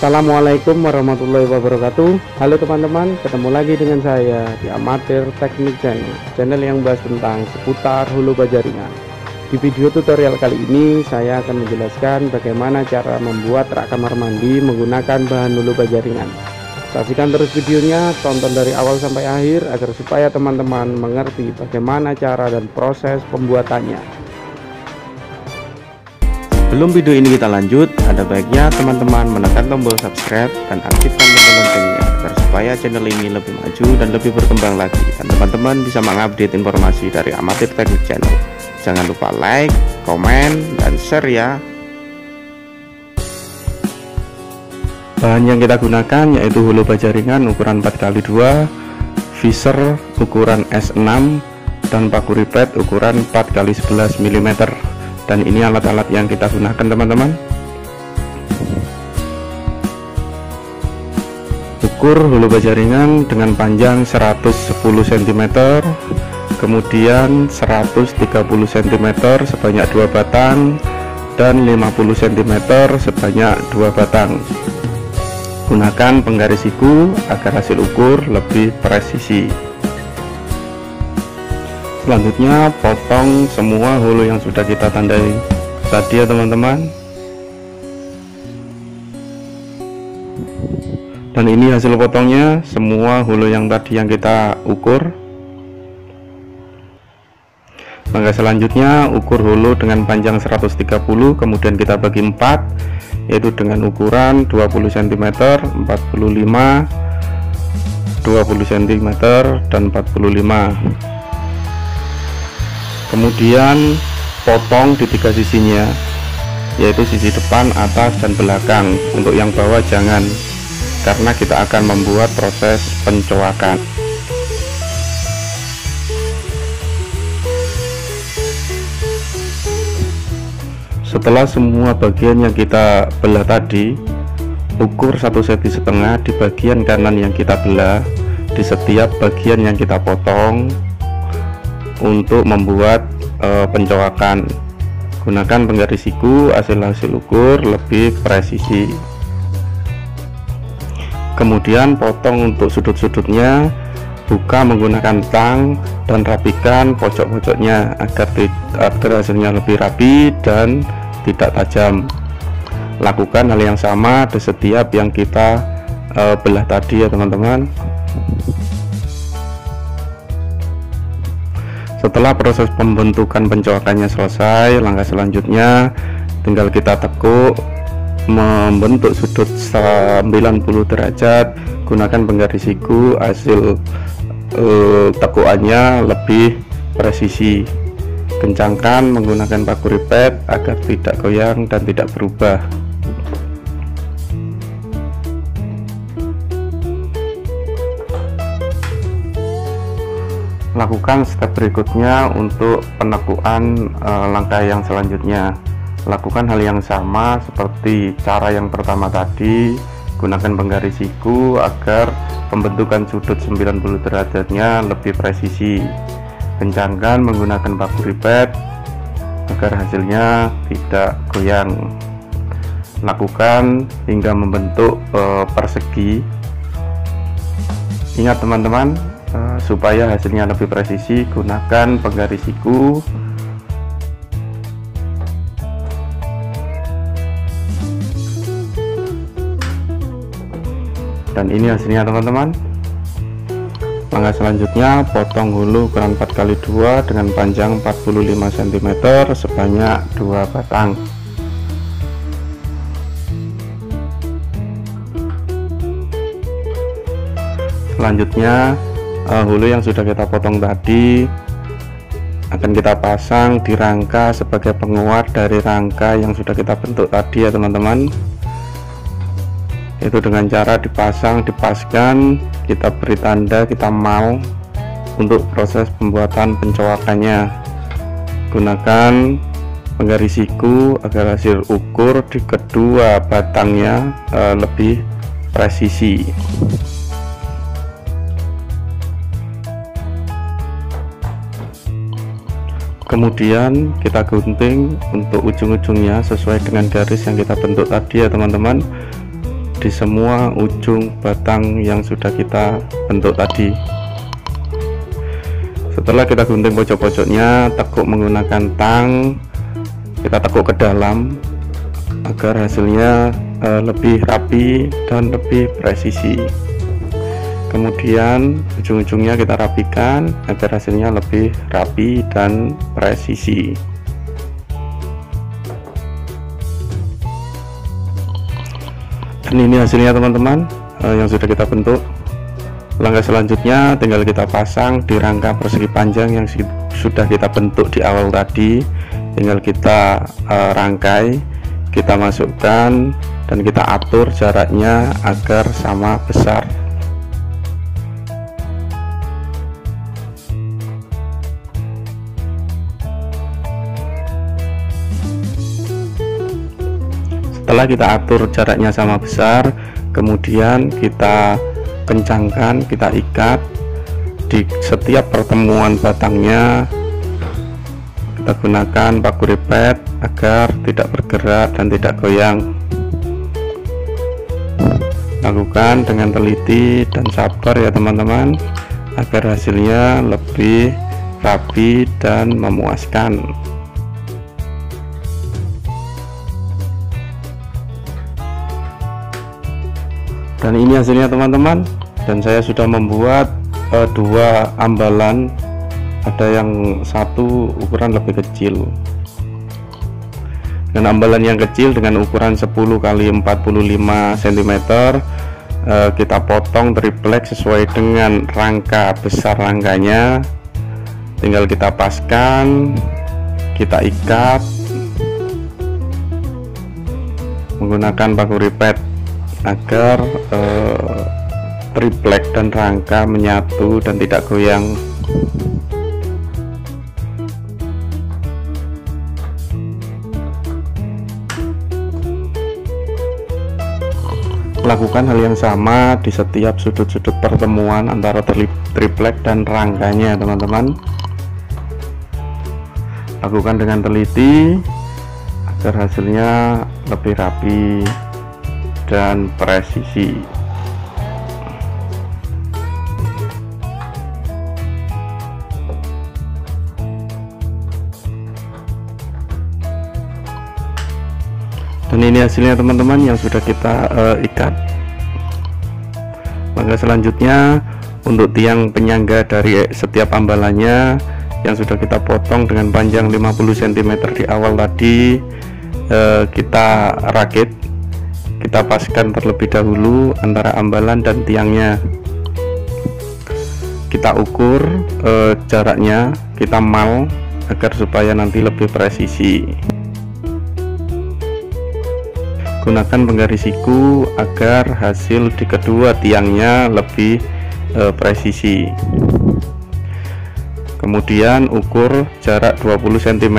Assalamualaikum warahmatullahi wabarakatuh. Halo teman-teman, ketemu lagi dengan saya di Amatir Teknik channel yang bahas tentang seputar hulu baja ringan. Di video tutorial kali ini saya akan menjelaskan bagaimana cara membuat rak kamar mandi menggunakan bahan hulu baja ringan. Saksikan terus videonya, tonton dari awal sampai akhir agar supaya teman-teman mengerti bagaimana cara dan proses pembuatannya. Sebelum video ini kita lanjut, ada baiknya teman-teman menekan tombol subscribe dan aktifkan tombol loncengnya agar supaya channel ini lebih maju dan lebih berkembang lagi, dan teman-teman bisa mengupdate informasi dari Amatir Teknik Channel. Jangan lupa like, komen, dan share ya. Bahan yang kita gunakan yaitu hulu baja ringan ukuran 4x2, visor ukuran S6, dan paku ripet ukuran 4x11 mm. Dan ini alat-alat yang kita gunakan teman-teman. Ukur hulu baja ringan dengan panjang 110 cm, kemudian 130 cm sebanyak 2 batang, dan 50 cm sebanyak 2 batang. Gunakan penggaris siku agar hasil ukur lebih presisi. Selanjutnya potong semua hulu yang sudah kita tandai tadi ya teman-teman. Dan ini hasil potongnya, semua hulu yang tadi yang kita ukur. Maka selanjutnya ukur hulu dengan panjang 130, kemudian kita bagi 4, yaitu dengan ukuran 20 cm, 45, 20 cm, dan 45. Kemudian potong di 3 sisinya, yaitu sisi depan, atas, dan belakang. Untuk yang bawah jangan, karena kita akan membuat proses pencoakan. Setelah semua bagian yang kita belah tadi, ukur 1,5 cm di bagian kanan yang kita belah di setiap bagian yang kita potong untuk membuat pencoakan. Gunakan penggaris siku, hasil ukur lebih presisi. Kemudian potong untuk sudut-sudutnya, buka menggunakan tang dan rapikan pojok-pojoknya agar hasilnya lebih rapi dan tidak tajam. Lakukan hal yang sama di setiap yang kita belah tadi ya teman-teman. Setelah proses pembentukan pencoakannya selesai, langkah selanjutnya tinggal kita tekuk membentuk sudut 90 derajat. Gunakan penggaris siku, hasil tekukannya lebih presisi. Kencangkan menggunakan paku ripet agar tidak goyang dan tidak berubah. Lakukan step berikutnya untuk penekukan langkah yang selanjutnya. Lakukan hal yang sama seperti cara yang pertama tadi. Gunakan penggaris siku agar pembentukan sudut 90 derajatnya lebih presisi. Kencangkan menggunakan paku ripet agar hasilnya tidak goyang. Lakukan hingga membentuk persegi. Ingat teman-teman, supaya hasilnya lebih presisi, gunakan penggaris siku. Dan ini hasilnya teman-teman. Langkah selanjutnya, potong hulu ukuran 4x2 dengan panjang 45 cm sebanyak 2 batang. Selanjutnya hulu yang sudah kita potong tadi akan kita pasang di rangka sebagai penguat dari rangka yang sudah kita bentuk tadi ya teman-teman. Itu dengan cara dipaskan, kita beri tanda kita mau untuk proses pembuatan pencoakannya. Gunakan penggaris siku agar hasil ukur di kedua batangnya lebih presisi. Kemudian kita gunting untuk ujung-ujungnya sesuai dengan garis yang kita bentuk tadi ya teman-teman. di semua ujung batang yang sudah kita bentuk tadi. Setelah kita gunting pojok-pojoknya, tekuk menggunakan tang, kita tekuk ke dalam agar hasilnya lebih rapi dan lebih presisi. Kemudian ujung-ujungnya kita rapikan agar hasilnya lebih rapi dan presisi. Dan ini hasilnya teman-teman, yang sudah kita bentuk. Langkah selanjutnya tinggal kita pasang di rangka persegi panjang yang sudah kita bentuk di awal tadi. Tinggal kita rangkai, kita masukkan dan kita atur jaraknya agar sama besar. Setelah kita atur jaraknya sama besar, kemudian kita kencangkan, kita ikat di setiap pertemuan batangnya. Kita gunakan paku ripet agar tidak bergerak dan tidak goyang. Lakukan dengan teliti dan sabar ya teman-teman, agar hasilnya lebih rapi dan memuaskan. Dan ini hasilnya teman-teman, dan saya sudah membuat dua ambalan. Ada yang satu ukuran lebih kecil, dengan ambalan yang kecil dengan ukuran 10 x 45 cm. Kita potong triplek sesuai dengan rangka besar rangkanya. Tinggal kita paskan, kita ikat menggunakan paku ripet agar triplek dan rangka menyatu dan tidak goyang. Lakukan hal yang sama di setiap sudut-sudut pertemuan antara triplek dan rangkanya teman-teman. Lakukan dengan teliti agar hasilnya lebih rapi dan presisi. Dan ini hasilnya teman-teman yang sudah kita ikat. Maka selanjutnya untuk tiang penyangga dari setiap ambalannya yang sudah kita potong dengan panjang 50 cm di awal tadi, kita rakit, kita paskan terlebih dahulu antara ambalan dan tiangnya. Kita ukur jaraknya, kita mal agar supaya nanti lebih presisi. Gunakan penggaris siku agar hasil di kedua tiangnya lebih presisi. Kemudian ukur jarak 20 cm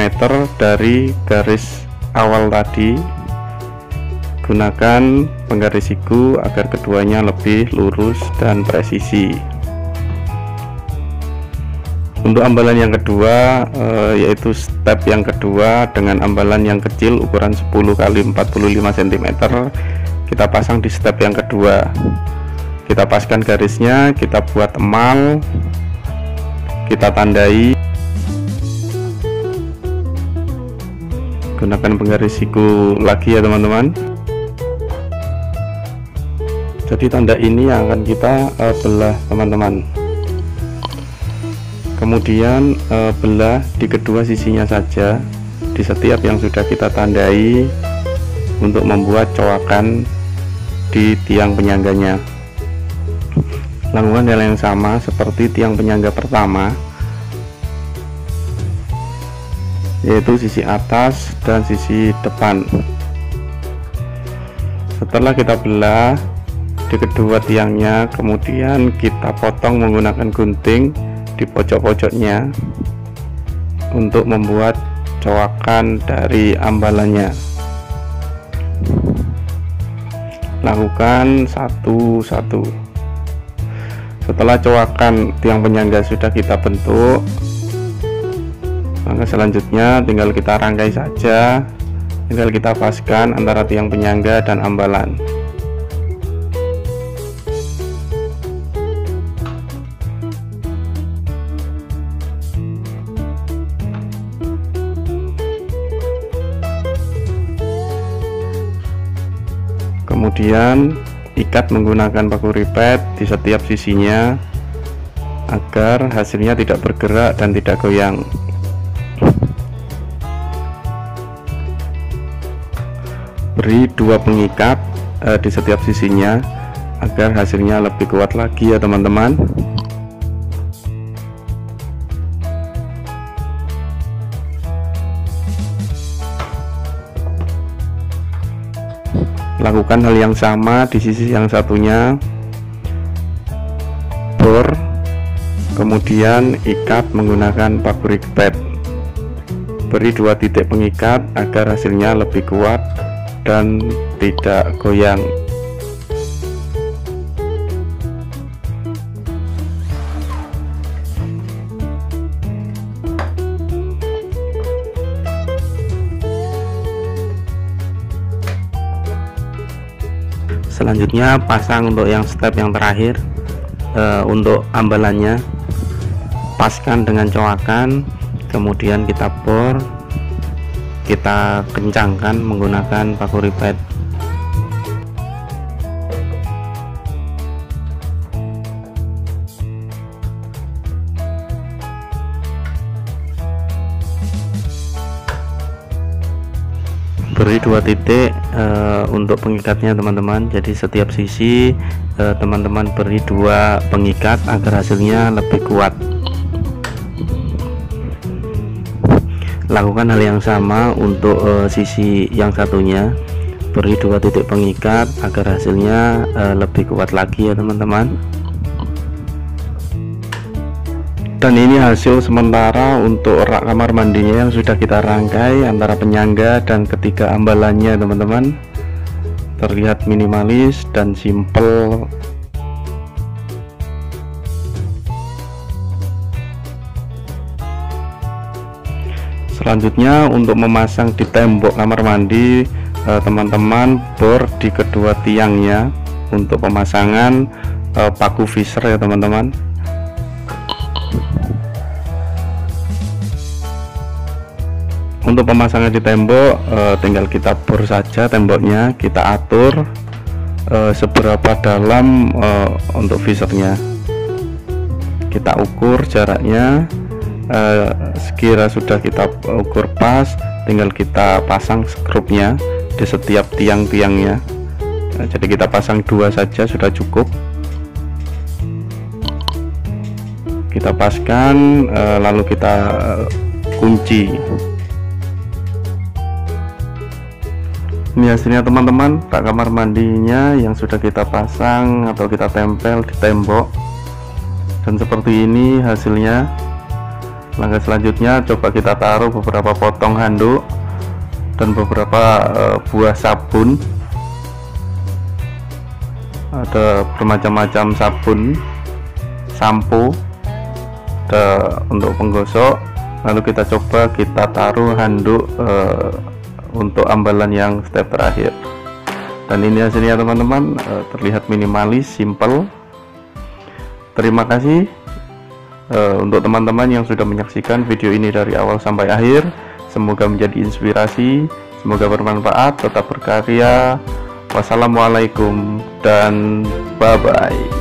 dari garis awal tadi. Gunakan penggaris siku agar keduanya lebih lurus dan presisi. Untuk ambalan yang kedua, yaitu step yang kedua dengan ambalan yang kecil ukuran 10 x 45 cm, kita pasang di step yang kedua. Kita paskan garisnya, kita buat emal, kita tandai. Gunakan penggaris siku lagi ya teman-teman. Jadi tanda ini yang akan kita belah teman-teman. Kemudian belah di kedua sisinya saja di setiap yang sudah kita tandai untuk membuat coakan di tiang penyangganya. Lakukan hal yang sama seperti tiang penyangga pertama, yaitu sisi atas dan sisi depan. Setelah kita belah di kedua tiangnya, kemudian kita potong menggunakan gunting di pojok-pojoknya untuk membuat coakan dari ambalannya. Lakukan satu-satu. Setelah coakan tiang penyangga sudah kita bentuk, maka selanjutnya tinggal kita rangkai saja, tinggal kita paskan antara tiang penyangga dan ambalan. Kemudian ikat menggunakan paku ripet di setiap sisinya agar hasilnya tidak bergerak dan tidak goyang. Beri 2 pengikat di setiap sisinya agar hasilnya lebih kuat lagi ya teman-teman. Lakukan hal yang sama di sisi yang satunya, bor, kemudian ikat menggunakan paku ripet. Beri 2 titik pengikat agar hasilnya lebih kuat dan tidak goyang. Selanjutnya pasang untuk yang step yang terakhir. Untuk ambalannya paskan dengan coakan, kemudian kita bor, kita kencangkan menggunakan paku ripet. Beri 2 titik untuk pengikatnya teman-teman. Jadi setiap sisi teman-teman beri 2 pengikat agar hasilnya lebih kuat. Lakukan hal yang sama untuk sisi yang satunya, beri 2 titik pengikat agar hasilnya lebih kuat lagi ya teman-teman. Dan ini hasil sementara untuk rak kamar mandinya yang sudah kita rangkai antara penyangga dan ketiga ambalannya teman-teman. Terlihat minimalis dan simple. Selanjutnya untuk memasang di tembok kamar mandi, teman-teman bor di kedua tiangnya untuk pemasangan paku visor ya teman-teman. Untuk pemasangan di tembok tinggal kita bor saja temboknya, kita atur seberapa dalam untuk visornya, kita ukur jaraknya. Sekira sudah kita ukur pas, tinggal kita pasang skrupnya di setiap tiang-tiangnya. Jadi kita pasang 2 saja sudah cukup. Kita paskan lalu kita kunci. Ini hasilnya teman-teman, rak kamar mandinya yang sudah kita pasang atau kita tempel di tembok, dan seperti ini hasilnya. Langkah selanjutnya coba kita taruh beberapa potong handuk dan beberapa buah sabun. Ada bermacam-macam sabun, sampo, ada untuk penggosok. Lalu kita coba kita taruh handuk untuk ambalan yang step terakhir. Dan ini hasilnya teman-teman, terlihat minimalis, simple. Terima kasih untuk teman-teman yang sudah menyaksikan video ini dari awal sampai akhir. Semoga menjadi inspirasi, semoga bermanfaat, tetap berkarya. Wassalamualaikum dan bye bye.